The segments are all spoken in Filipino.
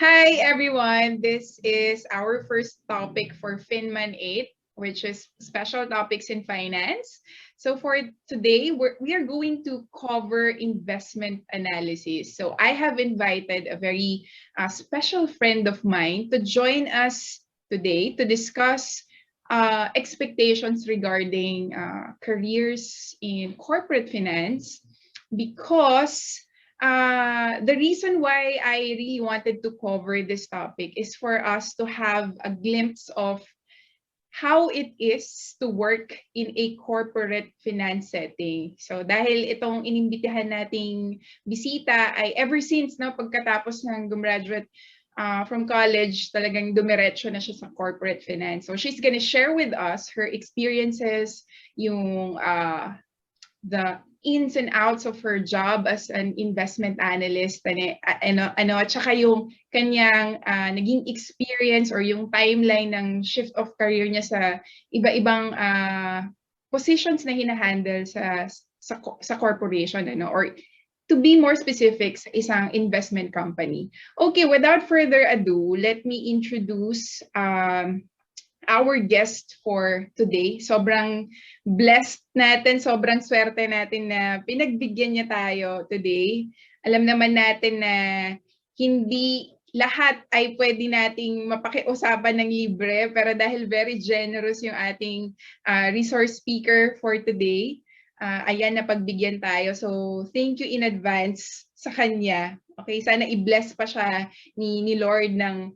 Hi everyone, this is our first topic for FINMAN 8, which is special topics in finance. So for today, we are going to cover investment analysis. So I have invited a very special friend of mine to join us today to discuss expectations regarding careers in corporate finance because the reason why I really wanted to cover this topic is for us to have a glimpse of how it is to work in a corporate finance setting. So dahil itong inimbitahan nating bisita ay ever since no, pagkatapos ng gumraduate from college, talagang dumiretso na siya sa corporate finance. So she's gonna share with us her experiences, yung the ins and outs of her job as an investment analyst, at saka yung kanyang naging experience or yung timeline ng shift of career niya sa iba-ibang positions na hinahandle sa corporation, or to be more specific, sa isang investment company. Okay, without further ado, let me introduce our guest for today. Sobrang blessed natin, sobrang swerte natin na pinagbigyan niya tayo today. Alam naman natin na hindi lahat ay pwede nating mapakiusapan ng libre, pero dahil very generous yung ating resource speaker for today, ayan, napagbigyan tayo. So thank you in advance sa kanya. Okay, sana i-bless pa siya ni Lord ng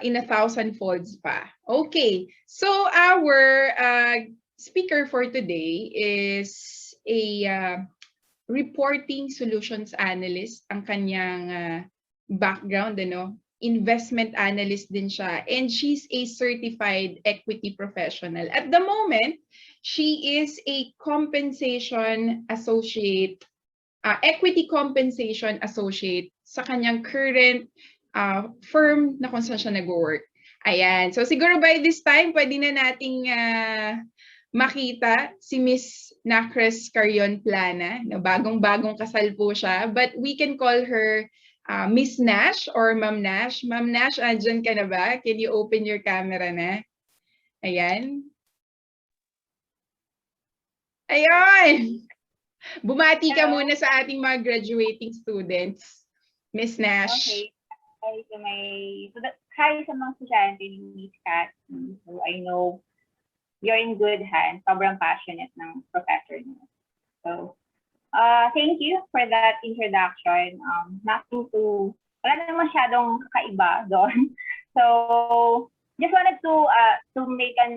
in 1,000 folds pa. Okay, so our speaker for today is a reporting solutions analyst. Ang kanyang background, investment analyst din siya, and she's a certified equity professional. At the moment, she is a compensation associate, equity compensation associate sa kanyang current firm na kung saan siya nag-work. Ayan. So siguro by this time, pwede na nating makita si Miss Nash Carreon-Plana. No, bagong-bagong kasal po siya. But we can call her Miss Nash or Ma'am Nash. Ma'am Nash, andyan ka na ba? Can you open your camera na? Ayan. Ayan! Bumati ka muna sa ating mga graduating students. Miss Nash. Okay. Hi sa mga estudyante ni Miss Kat. So I know you're in good hands. Sobrang passionate ng professor niyo. So thank you for that introduction. Wala na masyadong kakaiba doon. So just wanted to make a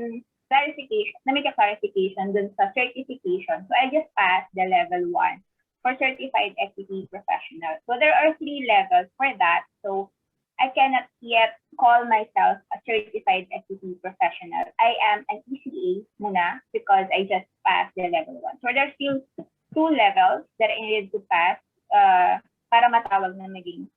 clarification dun sa certification. So I just passed the level 1 for certified equity professional. So there are 3 levels for that. So I cannot yet call myself a certified equity professional. I am an ECA muna because I just passed the level 1. So there's still 2 levels that I need to pass para matawag na si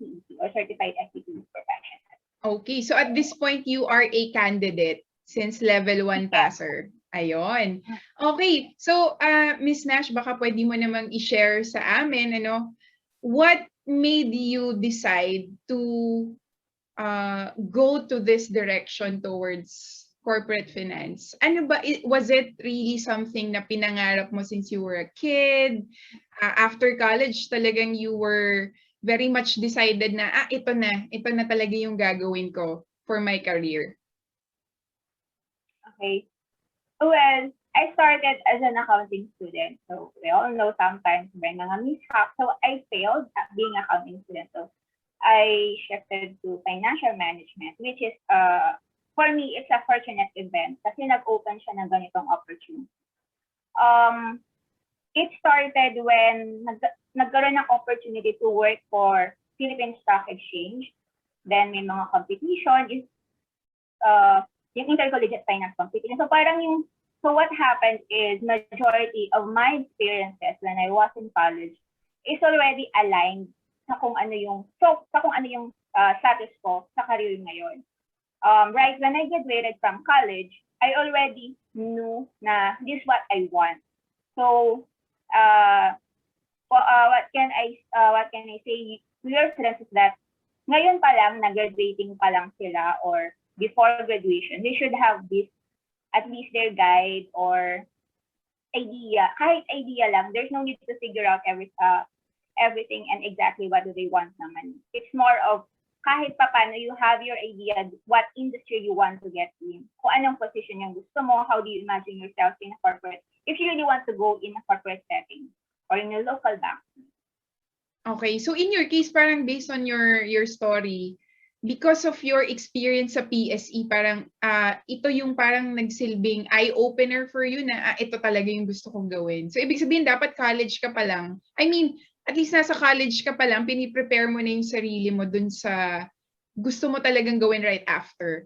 EC or certified equity professional. Okay, so at this point you are a candidate since level 1 passer. Ayun. Okay, so Miss Nash, baka pwede mo namang i-share sa amin, what made you decide to go to this direction towards corporate finance? Ano ba, was it really something na pinangarap mo since you were a kid? After college, talagang you were very much decided na, ito na talaga yung gagawin ko for my career? Okay. Well, I started as an accounting student. So we all know sometimes may mga mishap. So I failed at being an accounting student. So I shifted to financial management, which is, for me, it's a fortunate event kasi nag-open siya ng ganitong opportunity. It started when nagkaroon ng opportunity to work for Philippine Stock Exchange. Then may mga competition, yung intercollegiate finance competition. So what happened is majority of my experiences when I was in college is already aligned sa kung ano yung status ko sa career ngayon. Right when I graduated from college, I already knew na this is what I want. So what can I say? Your strength is that ngayon pa lang, na-graduating pa lang sila or before graduation, they should have this, at least their guide or idea, kahit idea lang, there's no need to figure out everything and exactly what do they want naman. It's more of kahit pa paano you have your idea what industry you want to get in. Kung anong position yung gusto mo, how do you imagine yourself in a corporate, if you really want to go in a corporate setting or in a local bank. Okay, so in your case, parang based on your story, because of your experience sa PSE, parang ito yung parang nagsilbing eye-opener for you na ito talaga yung gusto kong gawin. So ibig sabihin, dapat college ka pa lang. I mean, at least nasa college ka pa lang, piniprepare mo na yung sarili mo dun sa gusto mo talagang gawin right after.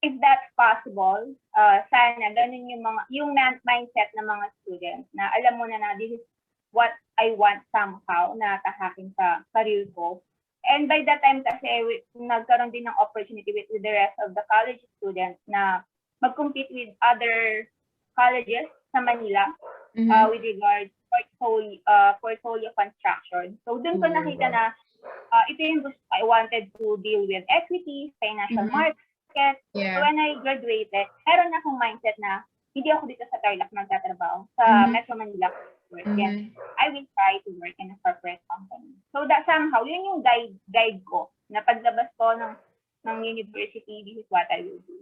If that's possible, sana ganun yung mindset ng mga students na alam mo na this is what I want somehow na tahakin sa career ko. And by that time kasi nagkaroon din ng opportunity with the rest of the college students na mag-compete with other colleges sa Manila with regards portfolio construction. So dun ko nakita na ito yung gusto I wanted to deal with equity, financial market. Yeah. So when I graduated, meron na akong mindset na hindi ako dito sa Tarlac magtatrabaho sa Metro Manila. Then I will try to work in a corporate company. So that somehow, yun yung guide ko na paglabas ko ng university, this is what I will do.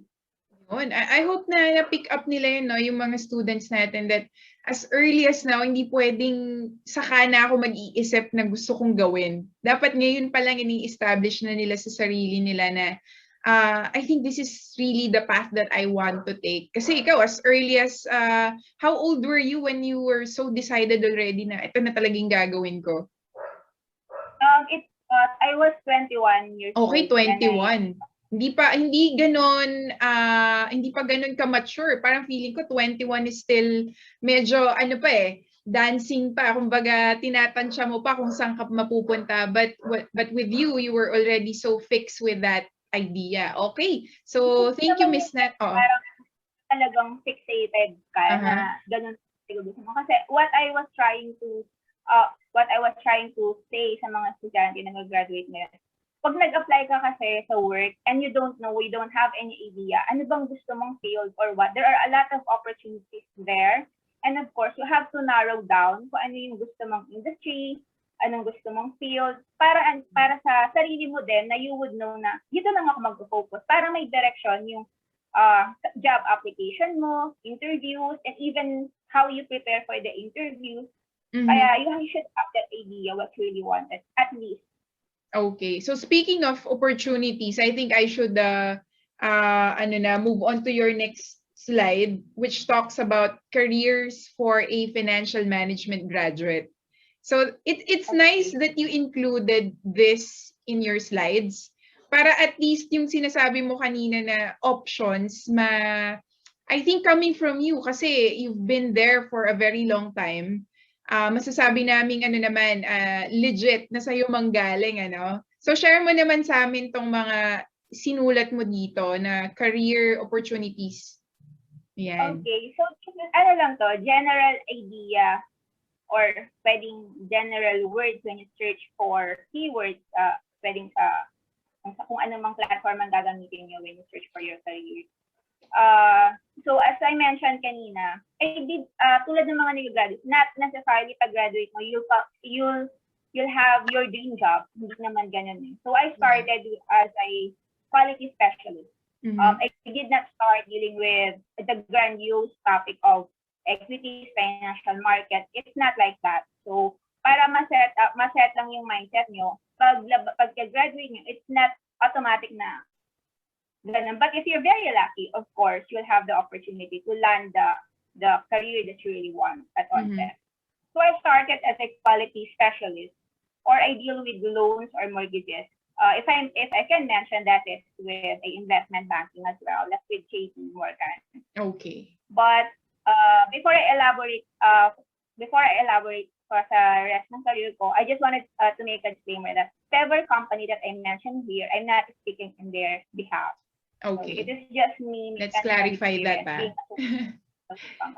I hope na na-pick up nila yun, no, yung mga students natin that as early as now, hindi pwedeng saka na ako mag-iisip na gusto kong gawin. Dapat ngayon pa lang ini-establish na nila sa sarili nila na I think this is really the path that I want to take. Kasi ikaw, as early as, how old were you when you were so decided already na ito na talagang gagawin ko? I was 21 years old. Okay, 21. Hindi pa ganon ka-mature. Parang feeling ko 21 is still medyo dancing pa. Kumbaga, tinatansya mo pa kung saan ka mapupunta. But with you were already so fixed with that idea. Okay. So, thank you, Miss Nat. Parang talagang fixated ka na ganun gusto mo. Kasi what I was trying to say sa mga estudyante na mag-graduate ngayon, pag nag-apply ka kasi sa work and you don't have any idea, ano bang gusto mong field or what, there are a lot of opportunities there. And of course, you have to narrow down kung ano yung gusto mong industry, anong gusto mong field, para sa sarili mo din na you would know na dito lang ako mag-focus para may direction yung job application mo, interviews, and even how you prepare for the interviews. Kaya you should have that idea what you really wanted, at least. Okay. So speaking of opportunities, I think I should move on to your next slide, which talks about careers for a financial management graduate. So it's nice that you included this in your slides para at least yung sinasabi mo kanina na options I think coming from you kasi you've been there for a very long time. Masasabi naming legit na sa'yo manggaling, ano? So share mo naman sa amin tong mga sinulat mo dito na career opportunities. Yan. Okay, so general idea or pwedeng general words when you search for keywords, pwedeng sa kung anong platform ang gagamitin nyo when you search for your career. So as I mentioned kanina, I did tulad ng mga nag-graduate, not necessarily pag-graduate mo, you'll have your dream job. Hindi naman ganun eh. So I started as a quality specialist. I did not start dealing with the grandiose topic of equities, financial market. It's not like that. So para maset lang yung mindset nyo, pagka-graduate nyo, it's not automatic na ganun. But if you're very lucky, of course, you'll have the opportunity to land the career that you really want at onset. So I started as a quality specialist, or I deal with loans or mortgages. If I can mention that is with a investment banking as well, that's with JP Morgan. Okay. But before I elaborate for sa rest ng career ko, I just wanted to make a disclaimer that whatever company that I mentioned here, I'm not speaking in their behalf. Okay. So it is just me. Let's clarify that ba?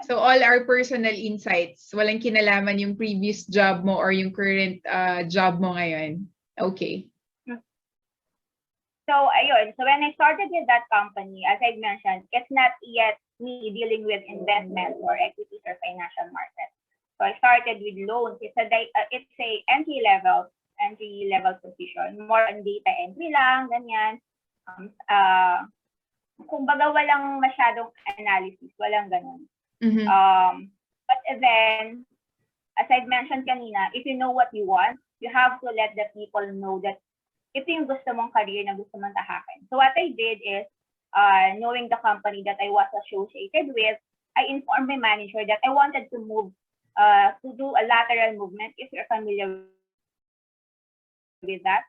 So all our personal insights, walang kinalaman yung previous job mo or yung current job mo ngayon. Okay. So, ayun. So, when I started with that company, as I mentioned, it's not yet me dealing with investments or equities or financial markets. So, I started with loans. It's a entry level position. More on data entry lang, ganyan. Kumbaga walang masyadong analysis, walang ganun. But then, as I mentioned kanina, if you know what you want, you have to let the people know that ito yung gusto mong career na gusto mong tahakin. So what I did is, knowing the company that I was associated with, I informed my manager that I wanted to move, to do a lateral movement, if you're familiar with that.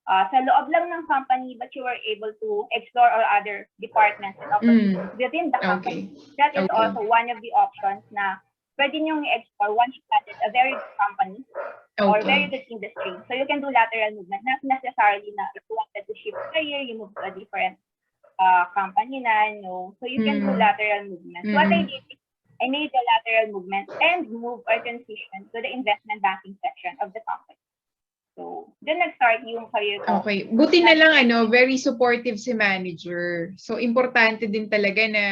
Sa loob lang ng company, but you were able to explore all other departments and opportunities within the company. That is also one of the options na pwede niyong i-explore once you started a very good company or very good industry. So you can do lateral movement, not necessarily na if you wanted to shift career, you move to a different company na, no. So you can do lateral movement. So what I did is, I made the lateral movement and move or transition to the investment banking section of the company. So, dun nag-start yung career ko. Okay. Buti na lang, very supportive si manager. So, importante din talaga na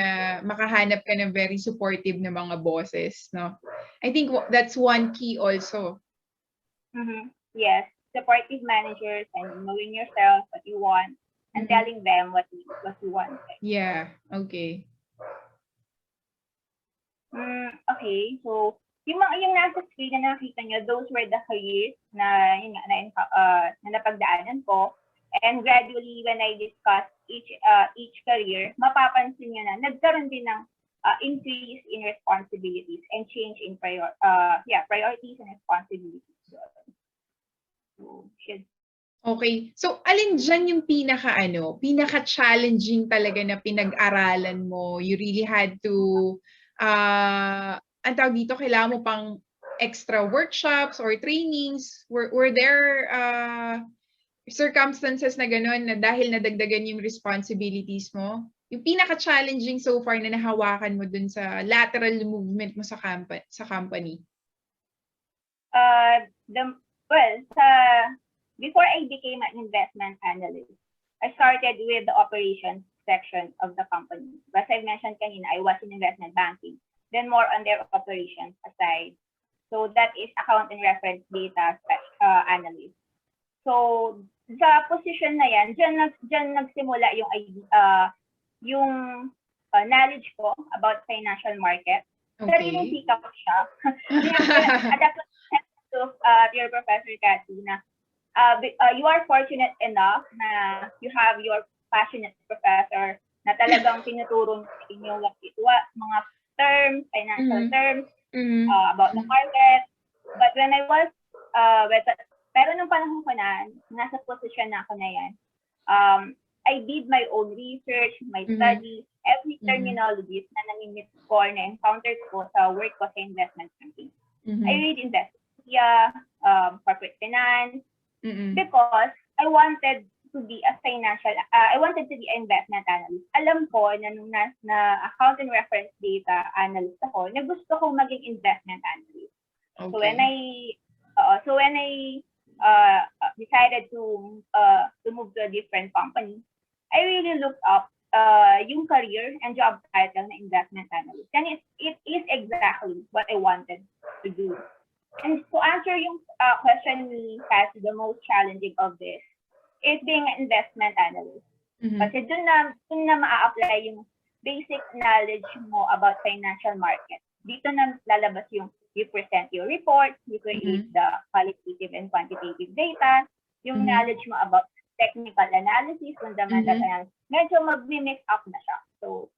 makahanap ka ng very supportive na mga bosses, no? I think that's one key also. Yes. Supportive managers and knowing yourself, what you want, and telling them what you want. Yeah. Okay. Okay. So, yung nasa screen na nakita nyo, those were the careers na napagdaanan ko. And gradually, when I discuss each career, mapapansin nyo na nagkaroon din ng increase in responsibilities and change in priorities and responsibilities. Okay. So, alin dyan yung pinaka-challenging talaga na pinag-aralan mo? You really had to ang tawag dito, kailangan mo pang extra workshops or trainings? Were there circumstances na gano'n na dahil nadagdagan yung responsibilities mo? Yung pinaka-challenging so far na nahawakan mo dun sa lateral movement mo sa company? Before I became an investment analyst, I started with the operations section of the company. As I mentioned kanina, I was in investment banking. Then more on their operations aside. So that is account and reference data analyst. So sa position na yan, dyan nagsimula yung knowledge ko about financial market. Sariling sikap siya. Adapt to your Professor Cathy na you are fortunate enough na you have your passionate professor na talagang tinuturo inyo mga terms, financial terms, about the market. But when I was, pero nung panahon ko na, nasa position na ako na yan, I did my own research, my study, every terminologies na namimit ko na encountered ko sa work ko sa investment banking. I read investment, corporate finance, because I wanted to be an investment analyst. Alam ko na nung na account and reference data analyst ako, na gusto ko maging investment analyst. Okay. So when I decided to move to a different company, I really looked up yung career and job title na investment analyst. And it is exactly what I wanted to do. And to answer yung question ni Cassie, the most challenging of this is being an investment analyst. Kasi dun na ma-apply yung basic knowledge mo about financial market. Dito na lalabas yung you present your report, you create the qualitative and quantitative data, yung knowledge mo about technical analysis, fundamental analysis, medyo mag-mix up na siya. So,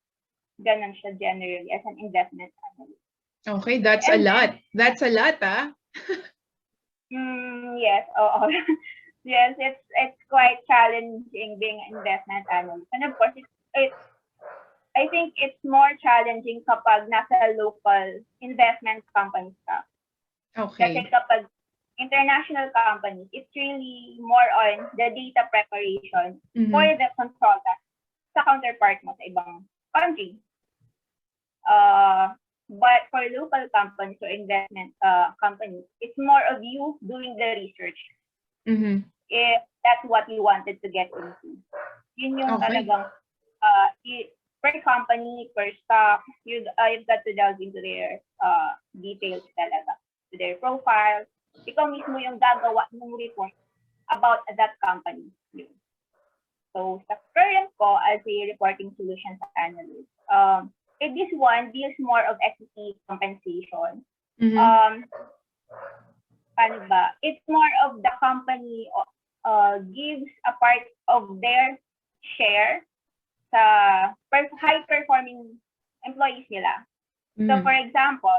ganun siya generally as an investment analyst. Okay, that's a lot. That's a lot, ah? Yes, yes, it's quite challenging being an investment analyst. And of course, I think it's more challenging kapag nasa local investment companies ka. Okay. Kasi kapag international companies, it's really more on the data preparation for the consultant sa counterpart mo sa ibang country. But for local companies or investment companies, it's more of you doing the research. If that's what you wanted to get into. Yun yung Okay. talagang per company, per stock, you've got to delve into their details talaga, to their profile. Ikaw mismo yung gagawa ng report about that company. Yun. So, sa current ko as a reporting solutions analyst, this one deals more of equity compensation. Paano ba? It's more of the company gives a part of their share sa high-performing employees nila. So, for example,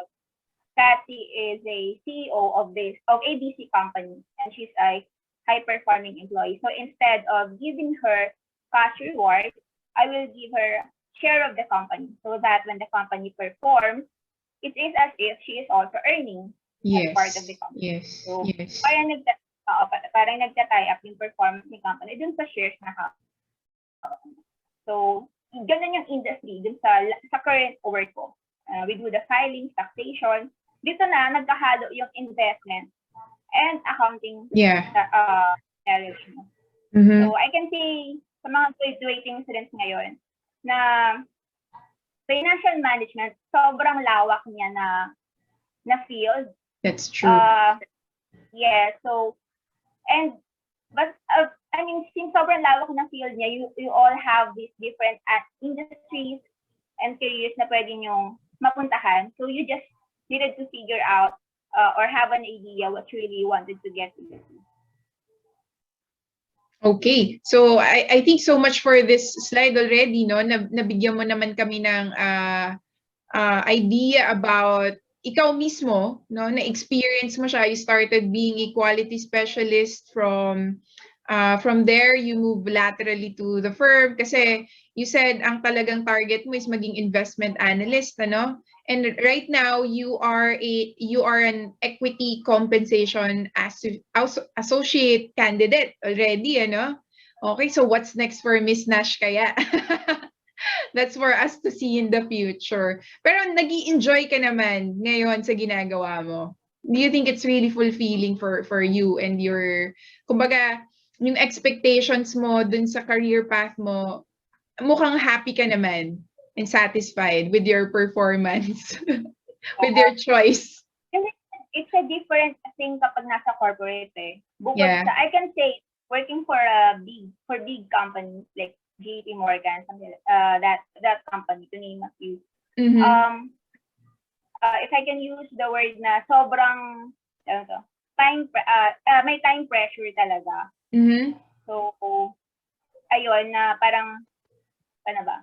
Kathy is a CEO of ABC company, and she's a high-performing employee. So, instead of giving her cash reward, I will give her share of the company so that when the company performs, it is as if she is also earning as part of the company. Yes. So, Yes. parang nagta-tie up yung performance ng company dun sa shares na So, ganun yung industry dun sa current work ko. We do the filing, taxation. Dito na, nagkahalo yung investment and accounting areas. So, I can say sa mga graduating students ngayon na financial management, sobrang lawak niya na field. That's true. Yeah, so, but I mean, since sobrang lawak ng field niya, you all have these different industries and careers na pwede nyong mapuntahan. So, you just needed to figure out or have an idea what you really wanted to get into. Okay. So, I think so much for this slide already, no? Nabigyan mo naman kami ng idea about ikaw mismo, no? Na-experience mo siya. You started being a quality specialist from there, you move laterally to the firm kasi you said ang talagang target mo is maging investment analyst, ano? And right now you are an equity compensation associate candidate already, ano? Okay, so what's next for Miss Nash kaya? That's for us to see in the future. Pero nag-i-enjoy ka naman ngayon sa ginagawa mo. Do you think it's really fulfilling for you and your, kumbaga, yung expectations mo dun sa career path mo, mukhang happy ka naman and satisfied with your performance, with your choice? It's a different thing kapag nasa corporate eh. Bukod sa, I can say, working for big companies like JP Morgan, something that company, to name a few. If I can use the word na sobrang may time pressure talaga. So, ayun na parang, ano ba?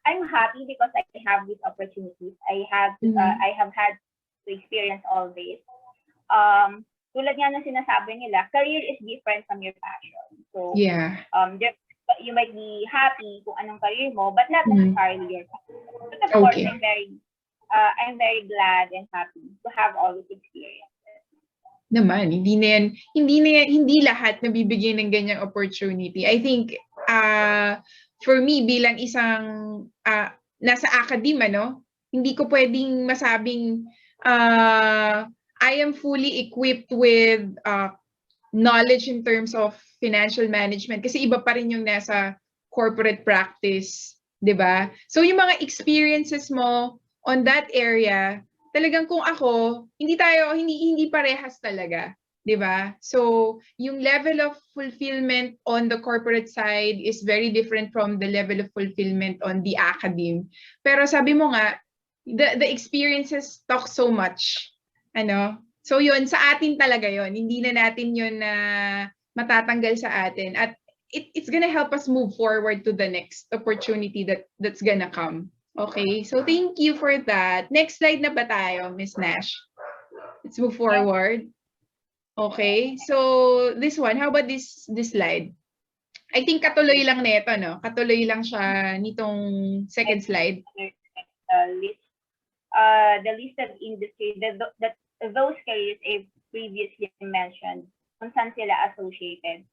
I'm happy because I have these opportunities. I have had to experience all this. Tulad nga ng sinasabi nila, career is different from your passion. So, you might be happy kung anong career mo, but not necessarily your passion. But of course, I'm very glad and happy to have all this experience. Naman, hindi lahat nabibigyan ng ganyang opportunity. I think for me bilang isang nasa academia, no, hindi ko pwedeng masabing I am fully equipped with knowledge in terms of financial management kasi iba pa rin yung nasa corporate practice, 'di ba? So yung mga experiences mo on that area, talagang kung ako, hindi parehas talaga, 'di ba? So, yung level of fulfillment on the corporate side is very different from the level of fulfillment on the academe. Pero sabi mo nga, the experiences talk so much. Ano? So, yun, sa atin talaga yun. Hindi na natin yun na matatanggal sa atin. At it's gonna help us move forward to the next opportunity that's gonna come. Okay, so thank you for that. Next slide na ba tayo, Miss Nash? Let's move forward. Okay, so this one, how about this slide? I think katuloy lang nito, no? Katuloy lang siya nitong second slide. The listed industry, those careers I previously mentioned, kung saan sila associated.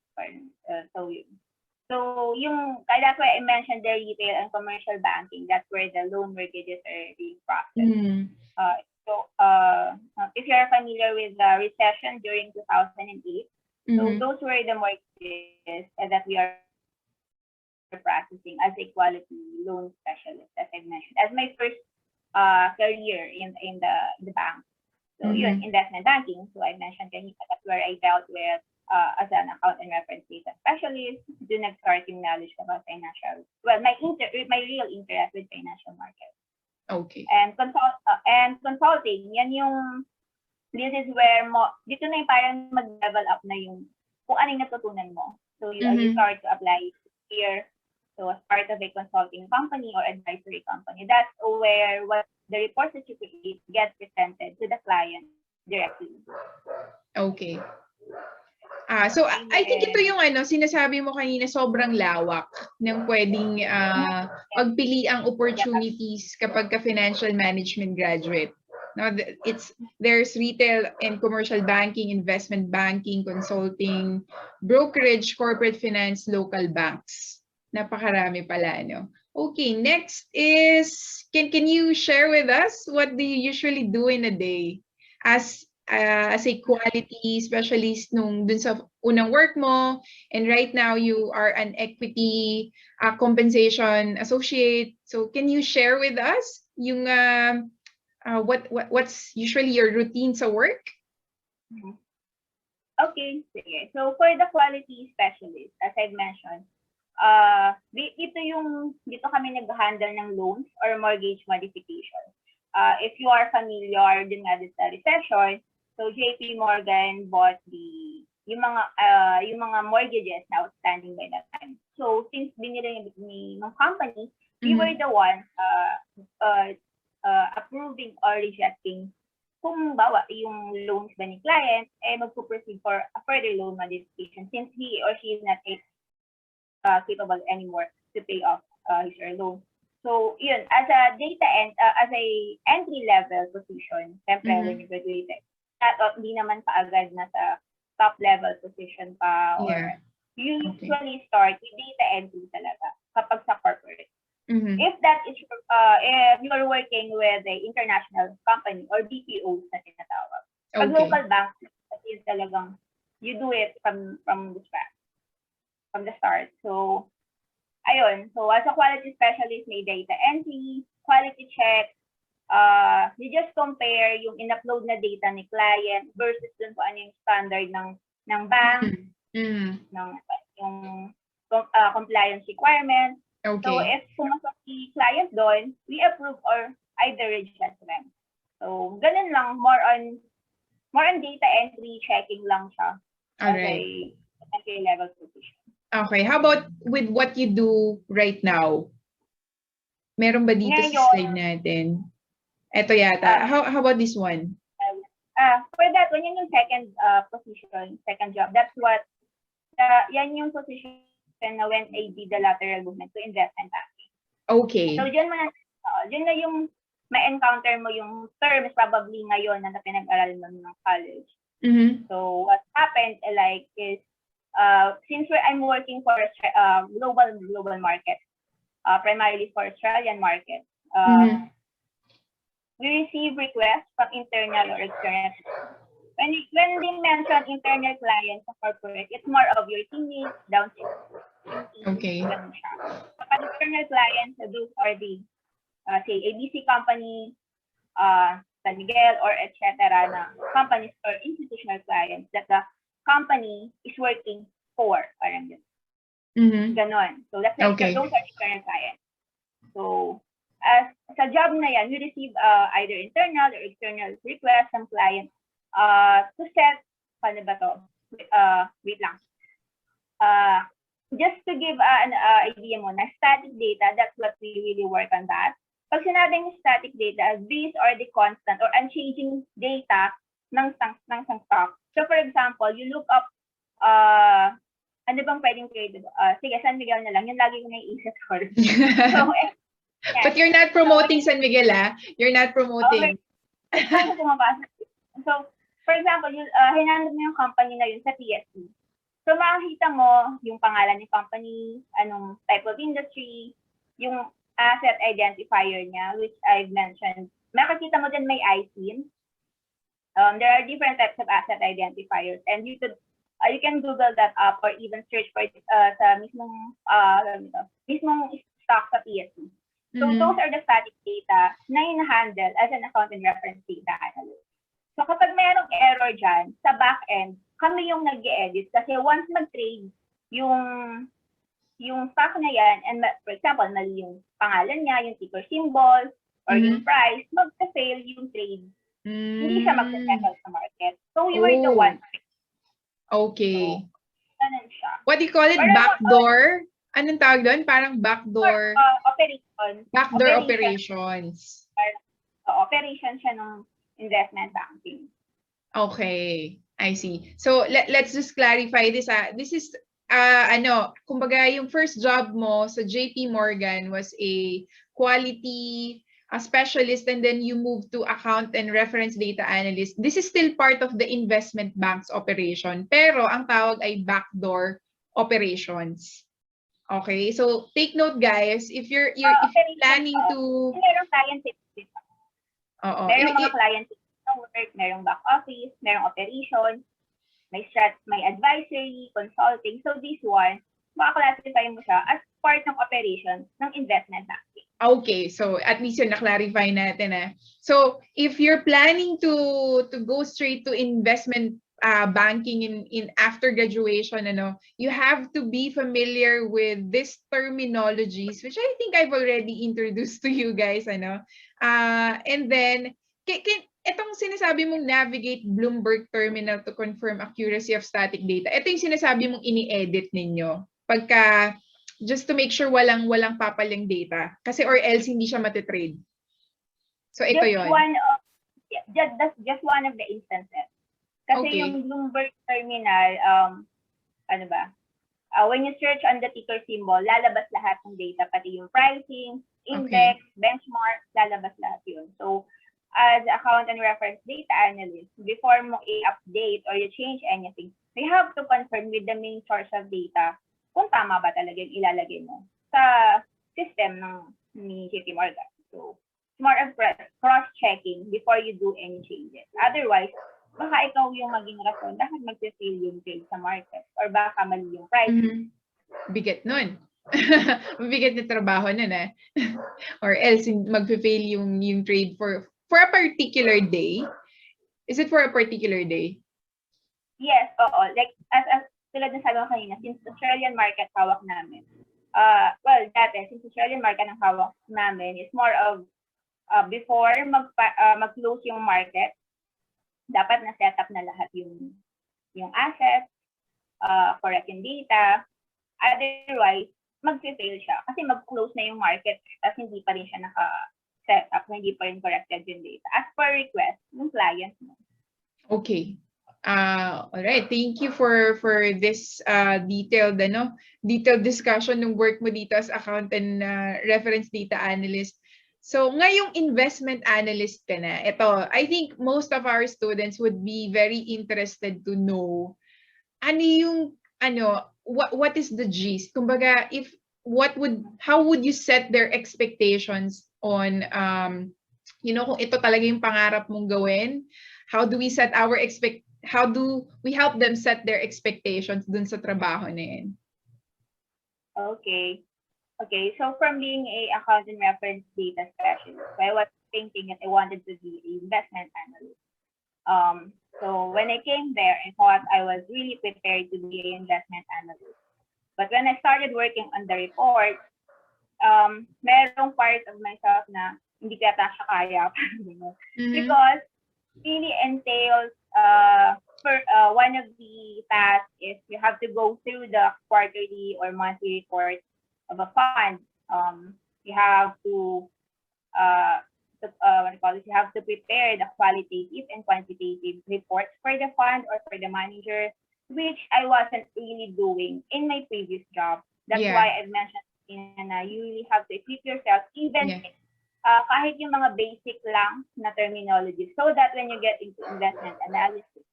So, that's why I mentioned the retail and commercial banking. That's where the loan mortgages are being processed. If you're familiar with the recession during 2008, so those were the mortgages that we are processing as a quality loan specialist, as I mentioned, as my first career in the bank. So yun, investment banking. So I mentioned kanina, that's where I dealt with as an account and reference data specialist. Doon nag-start yung knowledge about financial, well, my real interest with financial markets. Okay. And consulting, yan yung, this is where dito na yung parang mag-level up na yung kung ano yung natutunan mo. So you start to apply here. So as part of a consulting company or advisory company, that's where what the reports that you create get presented to the client directly. Okay. So I think ito yung sinasabi mo kanina, sobrang lawak ng pwedeng pagpiliang opportunities kapag ka financial management graduate. No, there's retail and commercial banking, investment banking, consulting, brokerage, corporate finance, local banks. Napakarami pala, no? Okay, next is, can you share with us what do you usually do in a day as a quality specialist dun sa unang work mo, and right now you are an equity compensation associate. So can you share with us yung what's usually your routine sa work? Okay, sige. So for the quality specialist, as I've mentioned, dito kami nag-handle ng loans or mortgage modification. If you are familiar din nga sa recession, so JP Morgan bought yung mga mortgages na outstanding by that time. So since binili ng company, we were the ones approving or rejecting kung bawa yung loans ba ni client, magpo-proceed for a further loan modification since he or she is not capable anymore to pay off his or her loan. So, yun, as a as a entry-level position, siyempre when you graduated, hindi naman kaagad na sa top-level position pa, or you usually start with data entry talaga kapag sa corporate. If that is, if you are working with a international company or BPO na tinatawag. Pag local bank, that is talagang, you do it from the scratch, from the start. So, ayun. So, as a quality specialist, may data entry, quality check, you just compare yung in-upload na data ni client versus dun kung ano yung standard ng bank, ng yung compliance requirements. Okay. So, if pumasok si client doon, we approve or either reject them. So, ganun lang, more on data entry, checking lang siya. Alright. Entry level position. Okay, how about with what you do right now? Meron ba dito sa slide natin? Ito yata. How about this one? For that one, yan yung second position, second job. That's what, yan yung position na when I did the lateral movement to investment banking. Okay. So, dyan na yung ma-encounter mo yung terms probably ngayon na pinag-aralan mo ng college. So, what happened is, since I'm working for global market, primarily for Australian market, we receive requests from internal or external. When they mention internal clients sa corporate, it's more of your teammates, downstream. Okay. Kapag external clients, those are the, say, ABC company, San Miguel, or etc. na companies or institutional clients that the company is working for. Parang yun. Ganon. So, that's like those are external clients. So, as sa job na yan, we receive either internal or external requests from clients to set, paano ba to? Wait lang. Just to give an idea mo na static data, that's what we really work on that. Pag sinabing static data, these are the constant or unchanging data ng stock. So for example, you look up, ano bang pwedeng trade? Sige, San Miguel na lang. Yung lagi ko naiisip ko. So, yeah. But you're not promoting San Miguel, ah? You're not promoting. So, for example, hinanap mo yung company na yun sa TSC. So, makikita mo yung pangalan ng company, anong type of industry, yung asset identifier niya, which I've mentioned. Makikita mo din may ISIN. There are different types of asset identifiers, and you could You can Google that up or even search for sa mismong stock sa PSE. So those are the static data na hina-handle as an account and reference data analyst. So kapag mayroong error dyan, sa back end, kami yung nag-edit kasi once mag-trade yung stock na yan, and for example, mali yung pangalan niya, yung ticker symbol, or yung price, mag-fail yung trade. Hindi siya mag-settle sa market. So we were the one. Okay. So, ganun siya. What do you call it? Pero Backdoor? Anong tawag doon? Parang backdoor? Operations. Backdoor operations. Operation siya ng investment banking. Okay. I see. So let's just clarify this. This is kumbaga yung first job mo sa JP Morgan was a quality specialist, and then you move to account and reference data analyst. This is still part of the investment bank's operation, pero ang tawag ay backdoor operations. Okay, so take note guys, if you're planning to merong client dito. Merong mga client work, merong back office, merong operations, may advisory, consulting. So this one, maka-classify mo siya as part ng operation ng investment banking. Okay, so at least yun na-clarify natin. So if you're planning to go straight to investment banking in after graduation, you have to be familiar with these terminologies, which I think I've already introduced to you guys, and then itong sinasabi mong navigate Bloomberg terminal to confirm accuracy of static data. Ito yung sinasabi mong ini-edit ninyo pagka just to make sure walang papalang data kasi or else hindi siya matitrade. So ito yon. That's just one of the instances. Kasi yung Bloomberg terminal, when you search on the ticker symbol, lalabas lahat ng data, pati yung pricing, index, benchmark, lalabas lahat yun. So, as account and reference data analyst, before mo i-update or you change anything, you have to confirm with the main source of data kung tama ba talaga yung ilalagay mo sa system ni JP Morgan. So, it's more of cross-checking before you do any changes. Otherwise, baka ikaw yung maging rason dahil mag-fail yung trade sa market or baka mali yung price. Bigat nun. Mabigat na trabaho nun or else mag-fail yung trade for a particular day. Is it for a particular day? Yes, oo. Like, as tulad ng sabi ko kanina, since Australian market hawak namin, dati, since Australian market ang hawak namin, is more of before mag-close yung market, dapat na-set up na lahat yung assets, correct yung data. Otherwise, mag-fail siya kasi mag-close na yung market tapos hindi pa rin siya naka-set up, hindi pa rin corrected yung data as per request ng client mo. Okay. All right. Thank you for this detailed discussion ng work mo dito as account and reference data analyst. So, ngayong investment analyst ka na, ito, I think most of our students would be very interested to know what is the gist? Kumbaga, how would you set their expectations on, kung ito talaga yung pangarap mong gawin? How do we help them set their expectations dun sa trabaho na yun? Okay, so from being a account and reference data specialist, I was thinking that I wanted to be an investment analyst. So when I came there, I thought I was really prepared to be an investment analyst. But when I started working on the report, merong part of myself na hindi ko yata siya kaya. Because really entails, one of the tasks is you have to go through the quarterly or monthly report of a fund. You have to you have to prepare the qualitative and quantitative reports for the fund or for the manager, which I wasn't really doing in my previous job. That's why I mentioned you really have to equip yourself even kahit yung mga basic lang na terminology, so that when you get into investment analysis,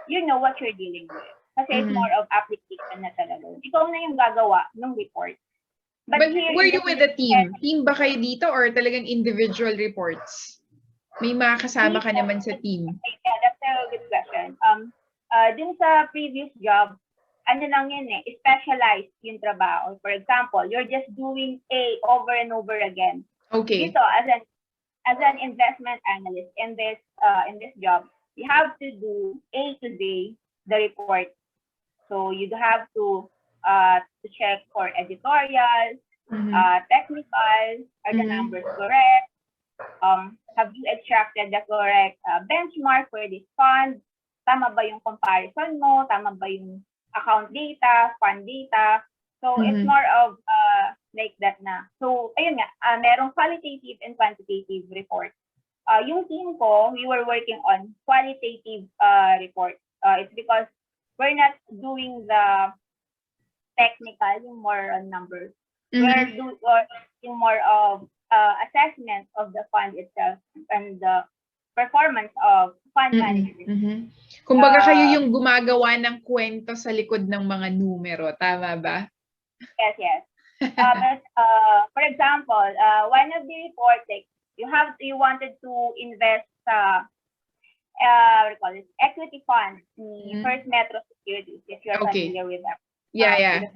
you know what you're dealing with. Kasi it's more of application na talaga. Ikaw na yung gagawa ng report. But were you with a team? Team ba kayo dito or talagang individual reports? May mga kasama ka naman sa team? Yeah, that's a good question. dun sa previous job, ano lang yun specialized yung trabaho. For example, you're just doing A over and over again. Okay. Dito, as an investment analyst in this job, you have to do A to Z, the report. So you have to check for editorial, technical, are the numbers correct? Have you extracted the correct benchmark for this fund? Tama ba yung comparison mo? Tama ba yung account data, fund data? So it's more of like that na. So ayun nga, merong qualitative and quantitative report. Yung team ko, we were working on qualitative report. It's because we're not doing the technical, yung more on numbers. We're doing more of assessment of the fund itself and the performance of fund managers. Kumbaga kayo yung gumagawa ng kwento sa likod ng mga numero, tama ba? Yes. But, for example, one of the reports, like you wanted to invest what do you call it, equity funds, First Metro Securities, if you're familiar with that. Yeah.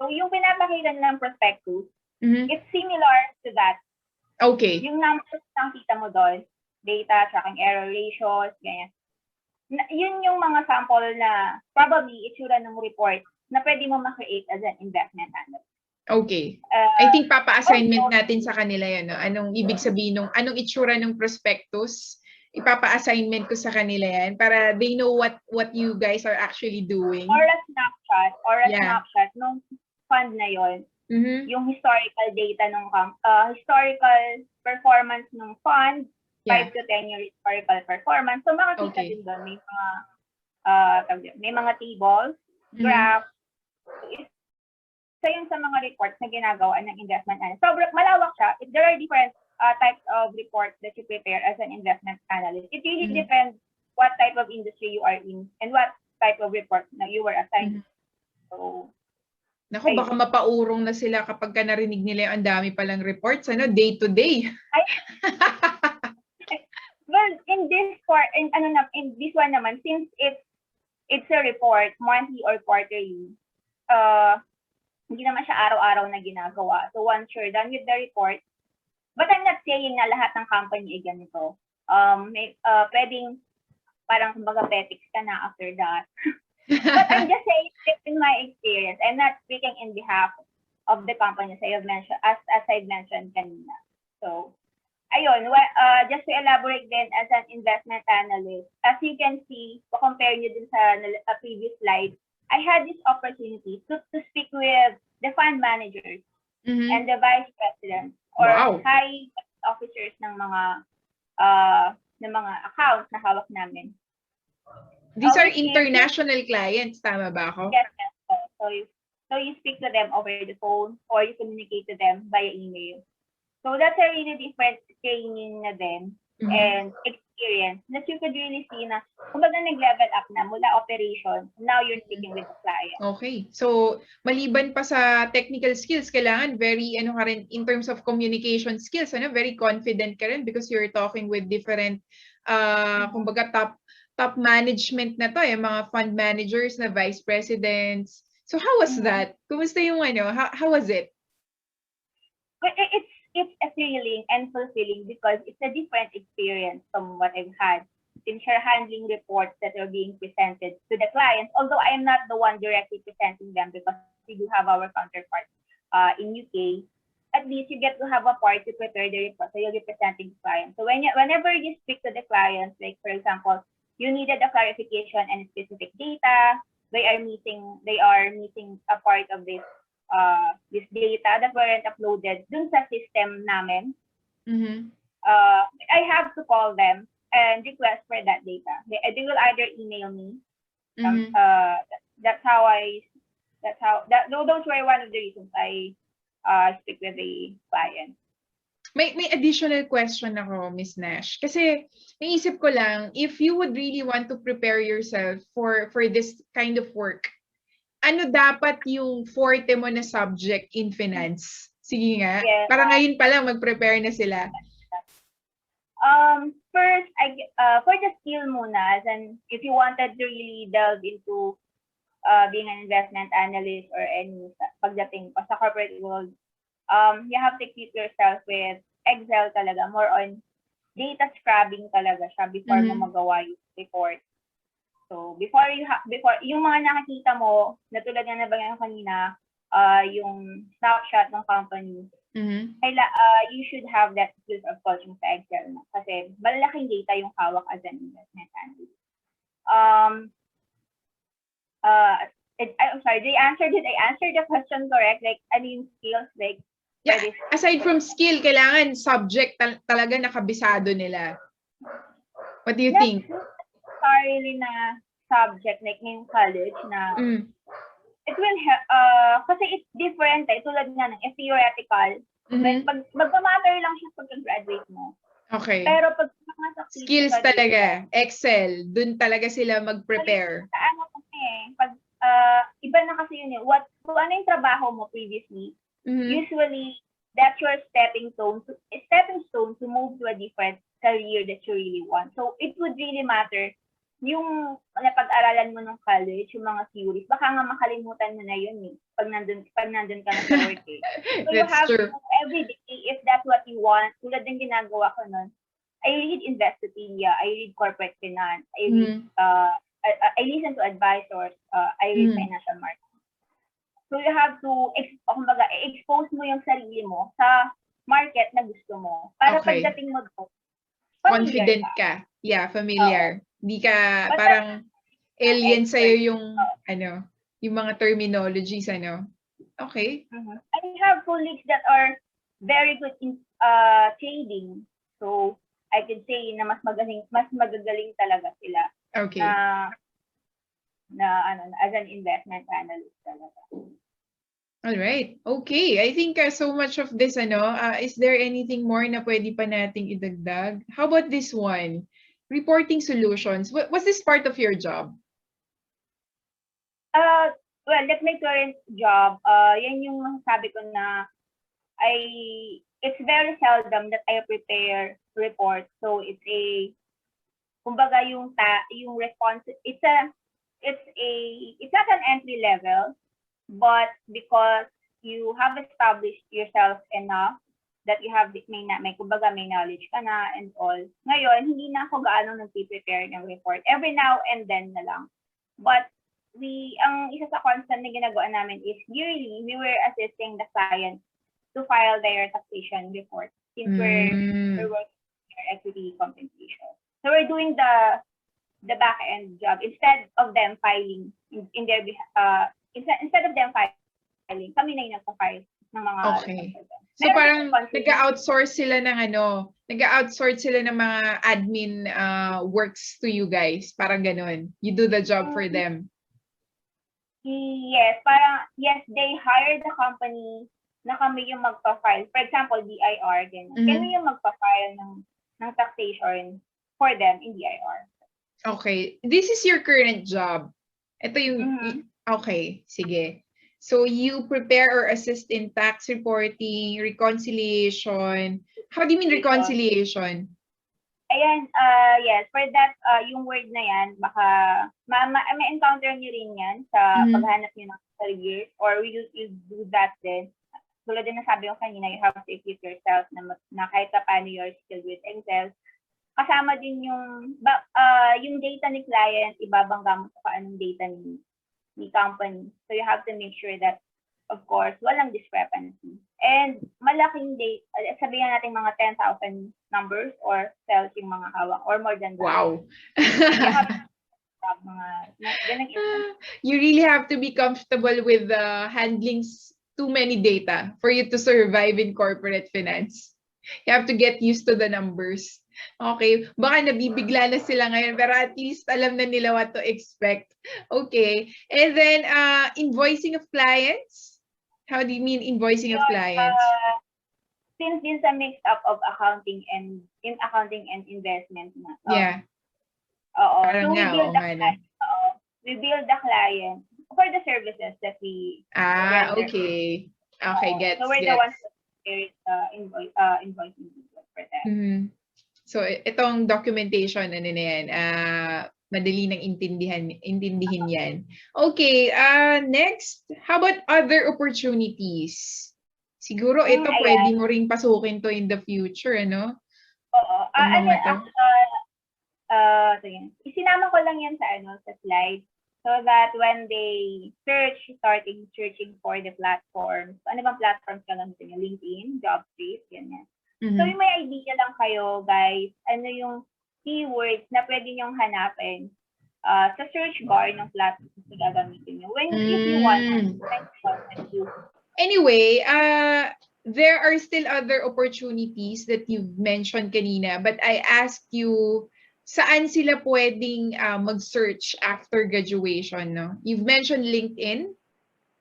So yung pinapakita ng prospectus, it's similar to that. Okay. Yung numbers na kita mo doon, data, tracking error ratios, ganyan. Yun yung mga sample na probably itsura ng report na pwede mo ma-create as an investment analyst. Okay. I think papa-assignment natin sa kanila yan. No? Anong ibig sabihin anong itsura ng prospectus? Ipapa-assignment ko sa kanila yan para they know what you guys are actually doing. Or a snapshot nung fund na yon. Yung historical data ng historical performance ng fund, 5 to 10 year historical performance. So makikita din doon may mga tables, graphs. So yun sa mga reports na ginagawa ng investment analyst. So malawak siya. There are different types of reports that you prepare as an investment analyst. It really depends what type of industry you are in and what type of report na you were assigned. So, naku, baka mapaurong na sila kapag ka narinig nila ang dami palang reports, day to day. Well, in this one naman, since it's a report, monthly or quarterly, hindi naman siya araw-araw na ginagawa. So once you're done with the report, but I'm not saying na lahat ng company ay ganito. Pwedeng parang kumbaga petics ka na after that. But I'm just saying it in my experience. I'm not speaking in behalf of the companies I have mentioned, as I've mentioned kanina. So, ayun, just to elaborate then as an investment analyst, as you can see, compare nyo din sa previous slide, I had this opportunity to speak with the fund managers and the vice presidents or high officers ng mga accounts na hawak namin. These are international clients, tama ba ako? Yes. So you speak to them over the phone or you communicate to them via email. So that's a really different training na din and experience that you could really see na kumbaga nag-level up na mula operation, now you're speaking with the client. Okay. So maliban pa sa technical skills, kailangan very ka rin in terms of communication skills, very confident ka rin because you're talking with different kumbaga top management na to, yung mga fund managers na vice presidents. So how was that? Kumusta yung how was it? It's a thrilling and fulfilling because it's a different experience from what I've had since you're handling reports that are being presented to the clients. Although I am not the one directly presenting them because we do have our counterparts in UK. At least you get to have a part to prepare the report, so you'll be presenting the client. So whenever you speak to the clients, like for example, you needed a clarification and specific data, they are missing a part of this data that weren't uploaded dun sa system namin. I have to call them and request for that data. They will either email me. Those were one of the reasons I speak with the client. May additional question ako, Miss Nash. Kasi naisip ko lang, if you would really want to prepare yourself for this kind of work, ano dapat yung forte mo na subject in finance? Sige nga. Para ngayon pa lang mag-prepare na sila. first, for the skill muna, and if you wanted to really delve into being an investment analyst or any pagdating pa sa corporate world, you have to equip yourself with Excel talaga, more on data scrubbing talaga siya before mo magawa yung report. So, before yung mga nakikita mo, na tulad nga nabanggit ko kanina, yung snapshot ng company, you should have that skills of course yung sa Excel na. Kasi malalaking data yung hawak as an investment analyst. I'm sorry, did I answer the question correct? Like, ano yung skills? Like, yeah, aside from skill, kailangan subject talaga nakabisado nila. What do you think? Sorry na subject, like ngayong college na it will help, kasi it's different tulad nga ng theoretical, magmamatter lang siya pag-graduate mo. Okay. Pero pag skills talaga, Excel, dun talaga sila mag-prepare. Ano kasi, pag iba na kasi yun kung ano yung trabaho mo previously, usually that's your stepping stone to move to a different career that you really want. So it would really matter yung napag-aralan mo ng college, yung mga theories, baka nga makalimutan mo na yun pag nandun ka na sa work So you have to every day, if that's what you want, tulad ng ginagawa ko nun, I read Investopedia, I read corporate finance, I read, I listen to advisors, I read financial markets. So you have to, expose mo yung sarili mo sa market na gusto mo. Para pagdating mo doon, confident ka. Yeah, familiar. Di ka parang alien sa'yo yung, yung mga terminologies, Okay. I have colleagues that are very good in trading. So, I could say na mas magagaling talaga sila. Okay. As an investment analyst talaga. All right. Okay. I think so much of this, is there anything more na pwede pa nating idagdag? How about this one? Reporting solutions. Was this part of your job? Well, that's my current job. Yan yung masasabi ko na it's very seldom that I prepare reports. So it's kumbaga yung response, it's not an entry level, but because you have established yourself enough that you have may knowledge ka na and all. Ngayon, hindi na ako gaano nag-prepare ng report. Every now and then na lang. But ang isa sa constant na ginagawa namin is yearly, we were assisting the client to file their taxation report since we're working their equity compensation. So we're doing the back-end job instead of them filing in their instead of them filing, kami na yung nagpa-file ng mga So parang nag-outsource sila ng nag-outsource sila ng mga admin works to you guys, parang ganun. You do the job for them. Yes, they hire the company na kami yung magpa-file. For example, DIR, ganun. Kami yung magpa-file ng taxation for them in DIR. Okay. This is your current job. Ito yung okay, sige. So you prepare or assist in tax reporting, reconciliation. How do you mean reconciliation? Ayan, yes. For that, yung word na yan, baka may encounter nyo rin yan sa paghanap nyo ng career, or you do that din. Tulad din na sabi ko kanina, you have to equip yourself na kahit pa paano you're skilled with Excel. Kasama din yung data ni client, ibabangga mo sa anong data ni company. So you have to make sure that, of course, walang discrepancy. And malaking data, sabihin natin mga 10,000 numbers or cells yung mga hawak, or more than that. Wow. You really have to be comfortable with handling too many data for you to survive in corporate finance. You have to get used to the numbers. Okay, baka nabibigla na sila ngayon, pero at least alam na nila what to expect. Okay, and then invoicing of clients? How do you mean invoicing of clients? Since this is a mix up of accounting and investment na. Yeah. So we build the client for the services that we render. Okay. Okay, gets. So we're the ones that invoicing for that. So itong documentation, ano na yan, madali nang intindihin yan. Okay, next, how about other opportunities? Siguro ito pwede Ayan. mo ring pasukin to in the future, ano? Oo. Itong Ano, mga to. ito yan. Isinama ko lang yan sa, sa slide. So that when they starting searching for the platforms, ano bang platforms ka lang niyo? LinkedIn, JobStreet, ganyan. So yung may idea lang kayo, guys, ano yung keywords na pwede nyong hanapin sa search bar ng platform na gagamitin nyo. If you want, anyway, there are still other opportunities that you've mentioned kanina, but I asked you, saan sila pwedeng mag-search after graduation, no? You've mentioned LinkedIn,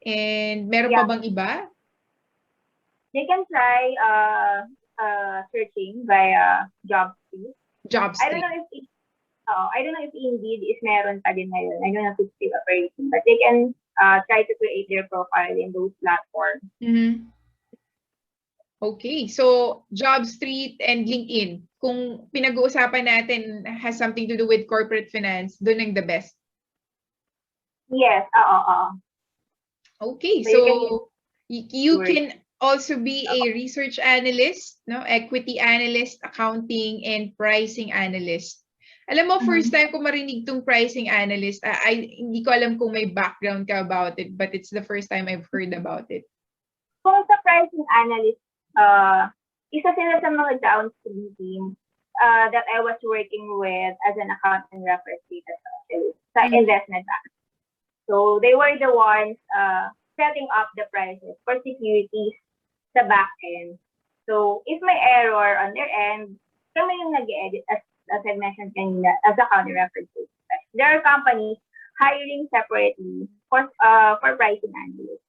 and meron pa bang iba? They can try searching via JobStreet. I don't know if Indeed is meron pa din ngayon. I don't know if it's still operating, but they can try to create their profile in those platforms. Okay, so JobStreet and LinkedIn, kung pinag-uusapan natin has something to do with corporate finance, doon ang the best. Yes, Okay, so you can also be a research analyst, no? Equity analyst, accounting, and pricing analyst. Alam mo, first time ko marinig tong pricing analyst, hindi ko alam kung may background ka about it, but it's the first time I've heard about it. Kung sa pricing analyst, isa sila sa mga downstream team that I was working with as an accounting representative sa investment bank. So they were the ones setting up the prices for securities sa back end. So if may error on their end, kami yung nag-edit as I mentioned kanina as accounting representative. There are companies hiring separately for pricing analysts.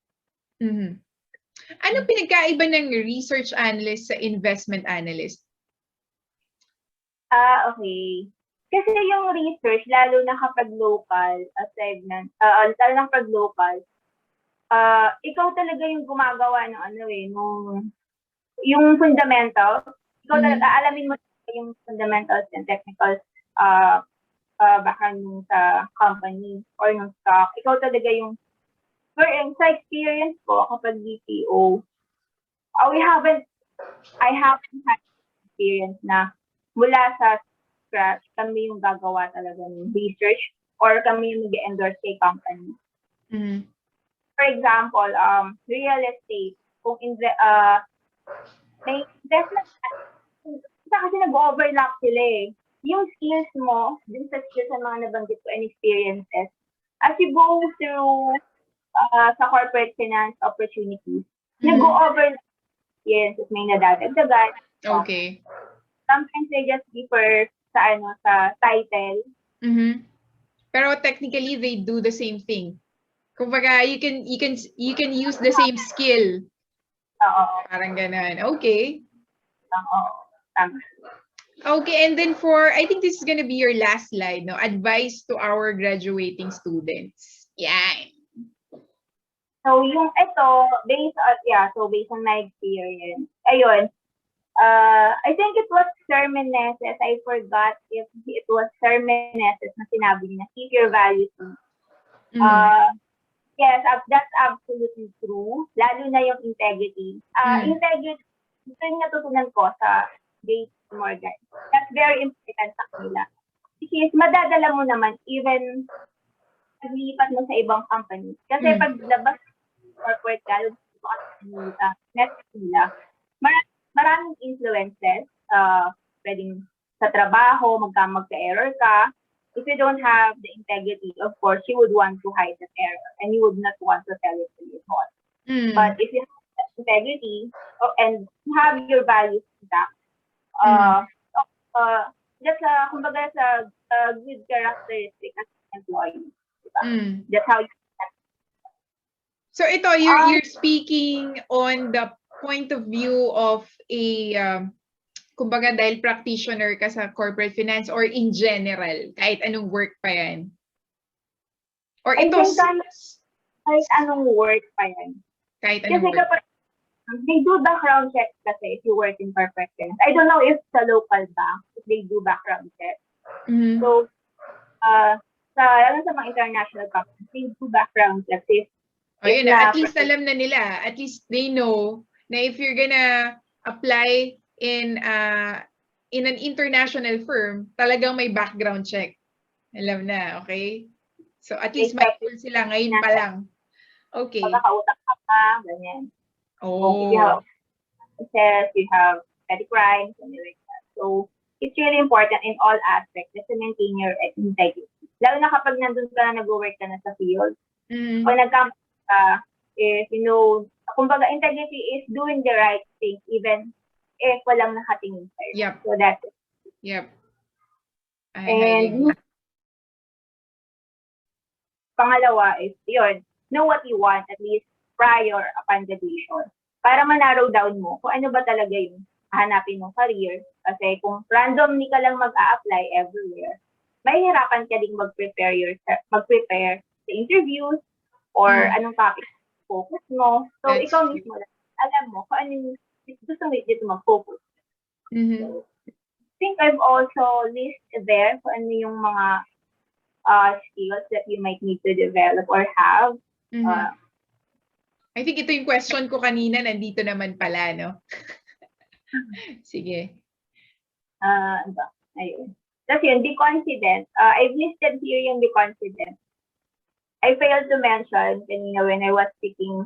Ano pinagkaiba ng research analyst sa investment analyst? Okay. Kasi yung research, lalo na kapag local segment, lalo na kapag local, ikaw talaga yung gumagawa ng yung fundamentals. Ikaw talaga, alamin mo yung fundamentals and technical background nung sa company or nung stock. Ikaw talaga yung sa experience ko kapag BPO, I haven't had experience na mula sa scratch, kami yung gagawa talaga ng research or kami yung mag-endorse kay company. For example, real estate, kung may investment, kasi nag-overlap sila eh. Yung skills mo, dun sa skills ng mga nabanggit ko and experiences, as you go through sa corporate finance opportunities, nag-go-over experiences, may nadadagdagan. Okay. Sometimes they just differ sa title. Pero technically, they do the same thing. Kumbaga, you can use the same skill. Parang ganun. Okay. Okay, and then I think this is gonna be your last slide, no? Advice to our graduating students. Yeah. So yung ito, based on my experience, ayun, I think it was Sir Meneses. I forgot if it was Sir Meneses na sinabi niya, keep your values. Yes, that's absolutely true. Lalo na yung integrity. Integrity, ito yung natutunan ko sa JP Morgan. That's very important sa kanila. Because madadala mo naman even paglipat mo sa ibang company. Kasi pag labas corporate lalo net nila, maraming influences, pwedeng sa trabaho, magka-error ka. If you don't have the integrity, of course, you would want to hide the error and you would not want to tell it to your boss. But if you have integrity and you have your values intact, that's kumbaga sa good characteristic as an employee. That's how you. So ito, you're speaking on the point of view of a kumbaga dahil practitioner ka sa corporate finance or in general, kahit anong work pa yan? Or ito? Kahit anong work pa yan. Kahit anong work. They do background checks kasi if you work in corporate finance. I don't know if sa local bank, if they do background checks. Mhm. So, lalo sa mga international companies, they do background checks Ayun na, at least alam na nila. At least they know na if you're gonna apply in an international firm, talagang may background check. Alam na, okay? So at least mindful sila ngayon pa lang. Okay. Magkakautang ka pa, ganyan. Oh. If you have access, you have petty crimes, something like that. So, it's really important in all aspects to maintain your integrity. Lalo na kapag nandun ka na nag-work ka na sa field. O nagkamali ka, if you know, kumbaga integrity is doing the right thing even if walang nakatingin sa'yo. Yep. So that's it. Yep. And pangalawa is yun, know what you want at least prior upon graduation. Para ma-narrow down mo kung ano ba talaga yung hanapin mong career. Kasi kung randomly ka lang mag-a-apply everywhere, mahihirapan ka ding mag-prepare sa interviews or anong topic focus mo. So, That's ikaw mismo lang, alam mo kung ano yung gusto mo dito mag-focus. So, I think I've also listed there kung ano yung mga skills that you might need to develop or have. I think ito yung question ko kanina, nandito naman pala, no? Sige. Ayun. Tapos yun, be confident. I've listed here yung be confident. I failed to mention kanina when I was speaking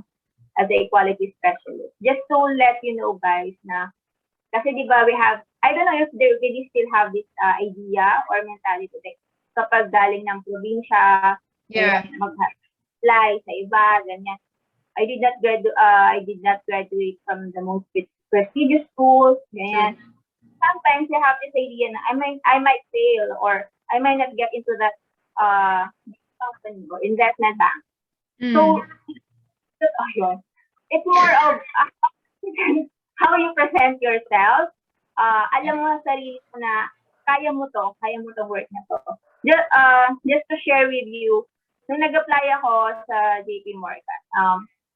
as a equality specialist. Just to let you know, guys, na kasi di ba we have, I don't know if they still have this idea or mentality like kapag galing ng probinsya, mag-apply sa iba, ganyan. I did not graduate from the most prestigious schools, ganyan. Sometimes you have this idea na I might fail or I might not get into that company or investment bank. So, it's more of how you present yourself. Alam mo sa sarili mo na kaya mo tong work na to. Just to share with you, nung nag-apply ako sa JP Morgan,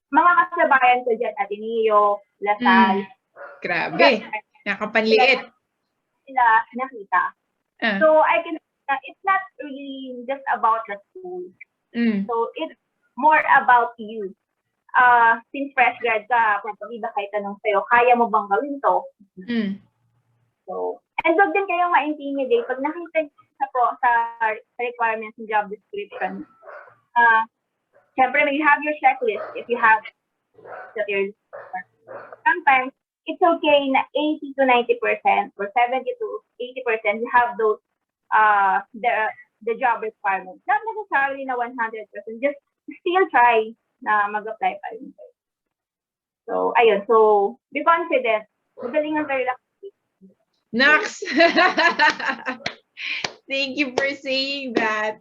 mga kasabayan ko dyan, Ateneo, Lasal. Grabe, nakapanliit. Sila nakita. So, I can, it's not really just about the school. So, it's more about you. Since fresh grad ka, probably ba kayo tanong sa'yo, kaya mo bang gawin to? So, and wag din kayong ma-intimidate. Pag nakita sa requirements ng job description, syempre, you have your checklist if you have that you're sometimes it's okay na 80 to 90% or 70 to 80% you have those the job requirements. Not necessarily na 100%, just still try na mag-apply pa rin. So, ayun. So, be confident. Magaling ang very lucky. Nax! Thank you for saying that.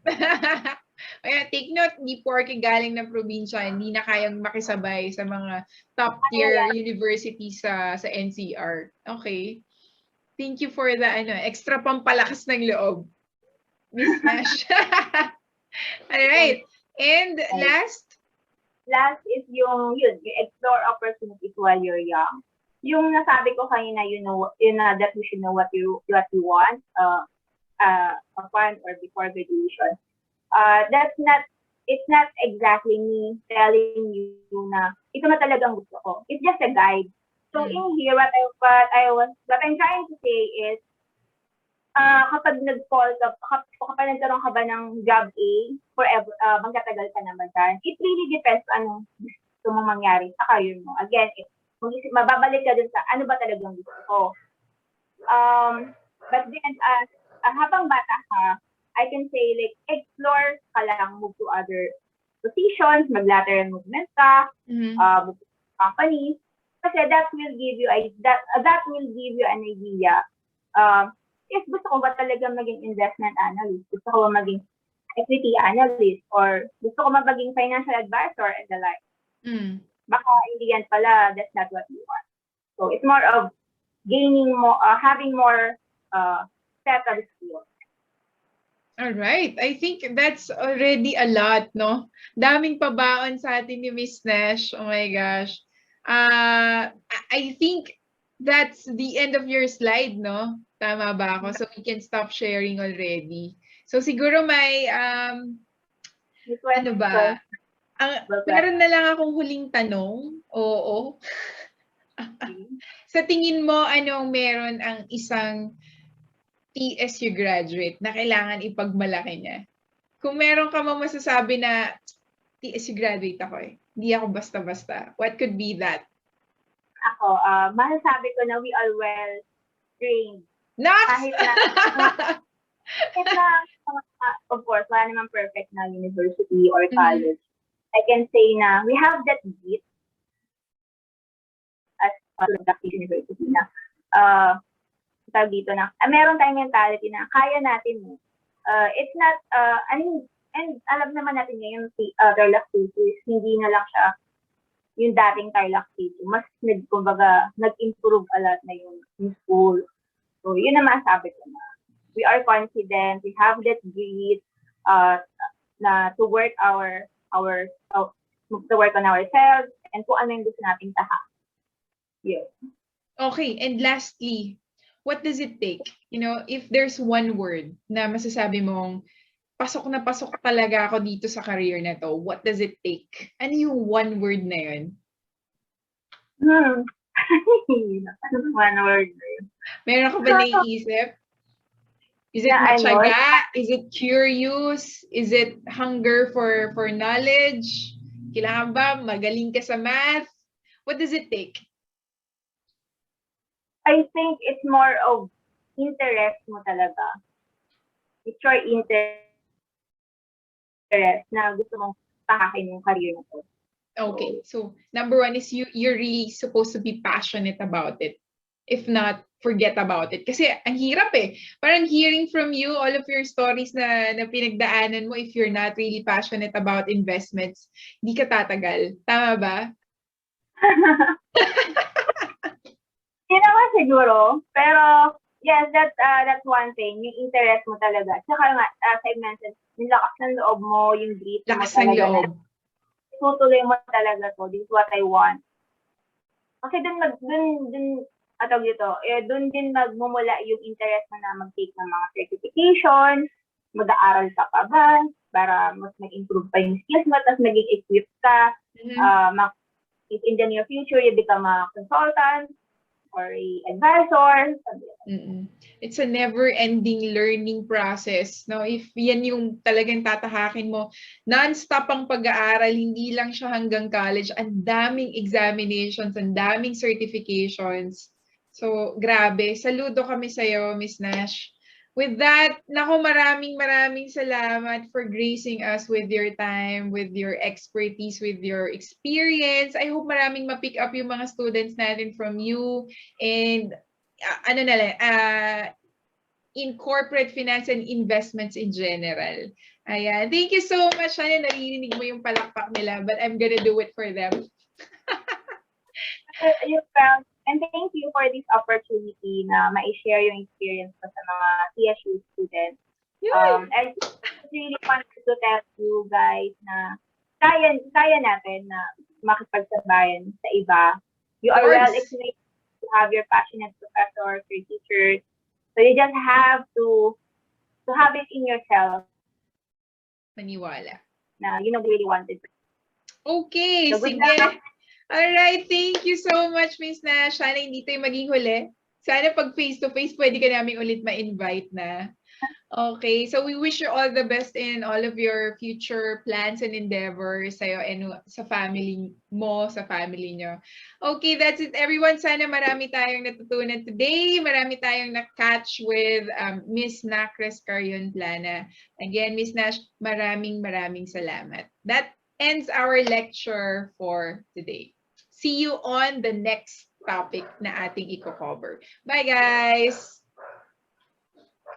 Kaya take note, hindi porke galing ng probinsya, hindi na kayang makisabay sa mga top tier universities sa NCR. Okay. Thank you for the extra pampalakas ng loob, Miss Nash. Alright. And last? Last is you explore opportunities while you're young. Yung nasabi ko kanina, that you should know what you want upon or before graduation. It's not exactly me telling you na ito na talagang gusto ko. It's just a guide. So in here, what I'm trying to say is, kapag nagkaroon ka ba ng job A, forever, magtatagal ka naman dyan. It really depends on gusto mong mangyari sa career mo. Again, mababalik ka dun sa ano ba talagang gusto ko. But then, habang bata ka, I can say, like, explore ka lang, move to other positions, mag-lateral movement ka, move to companies, kasi that will give you an idea. If gusto ko ba talaga maging investment analyst, gusto ko ba maging equity analyst, or gusto ko maging financial advisor and the like. Baka hindi yan pala, that's not what you want. So it's more of gaining more, having more set of skills. All right. I think that's already a lot, no? Daming pabaon sa atin ni Miss Nash. Oh my gosh. I think that's the end of your slide, no? Tama ba ako? So we can stop sharing already. So siguro may, May ano question. ba? Meron na lang akong huling tanong. Oo. Sa tingin mo, anong meron ang isang TSU graduate na kailangan ipagmalaki niya? Kung meron ka mo masasabi na TSU graduate ako eh. Hindi ako basta-basta. What could be that? Ako, masasabi ko na we are well trained. Nox! Kahit na, of course, wala naman perfect na university or college. I can say na we have that grit as university na tawag dito na meron tayong mentality na kaya natin mo. It's not, and alam naman natin ngayon Tarlac thesis, hindi na lang siya yung dating Tarlac thesis. Mas nag-improve a lot na yung school. So, yun na masabi ko na. We are confident, we have that grit na to work to work on ourselves and kung ano yung gusto nating taha. Yeah. Okay, and lastly, what does it take? You know, if there's one word na masasabi mong pasok na pasok talaga ako dito sa career na to, what does it take? Ano yung one word na yun? One word na yun. Meron ka ba naiisip? Is it matyaga? Is it curious? Is it hunger for knowledge? Kailangan ba magaling ka sa math? What does it take? I think it's more of interest mo talaga. It's your interest na gusto mong tahakin yung career mo to. Okay, so number one is you're really supposed to be passionate about it. If not, forget about it. Kasi ang hirap eh. Parang hearing from you, all of your stories na pinagdaanan mo, if you're not really passionate about investments, hindi ka tatagal. Tama ba? Hindi naman siguro. Pero, yes, that's one thing. Yung interest mo talaga. Tsaka nga, as I mentioned, yung lakas ng loob mo, yung grit mo lakas ng loob. Tutuloy mo talaga to. This is what I want. Kasi dun din magmumula yung interest mo na mag-take ng mga certifications, mag-aaral ka pa ba, para mas mag-improve pa yung skills mo, tapos maging equipped ka, if in the near future, you become a consultant, or a advisor. It's a never-ending learning process. No? If yan yung talagang tatahakin mo, non-stop ang pag-aaral, hindi lang siya hanggang college. Ang daming examinations, ang daming certifications. So, grabe. Saludo kami sa'yo, Miss Nash. With that, naku, maraming salamat for gracing us with your time, with your expertise, with your experience. I hope maraming ma-pick up yung mga students natin from you. And in corporate finance and investments in general. Ayan. Thank you so much. Sana naririnig mo yung palakpak nila, but I'm gonna do it for them. And thank you for this opportunity na ma-share yung experience ko sa mga TSU students. I really wanted to tell you guys na kaya natin na makipagsabayan sa iba. You are well equipped to have your passionate professors, your teachers. So you just have to have it in yourself. Maniwala. Na you really wanted to. Okay, so sige. Alright, thank you so much, Miss Nash. Sana hindi tayo maging huli. Sana pag face-to-face, pwede ka namin ulit ma-invite na. Okay, so we wish you all the best in all of your future plans and endeavors sa'yo and sa family mo, sa family nyo. Okay, that's it everyone. Sana marami tayong natutunan today. Marami tayong na-catch with Miss Nacres Carreon-Plana. Again, Miss Nash, maraming salamat. That ends our lecture for today. See you on the next topic na ating i-cover. Bye, guys!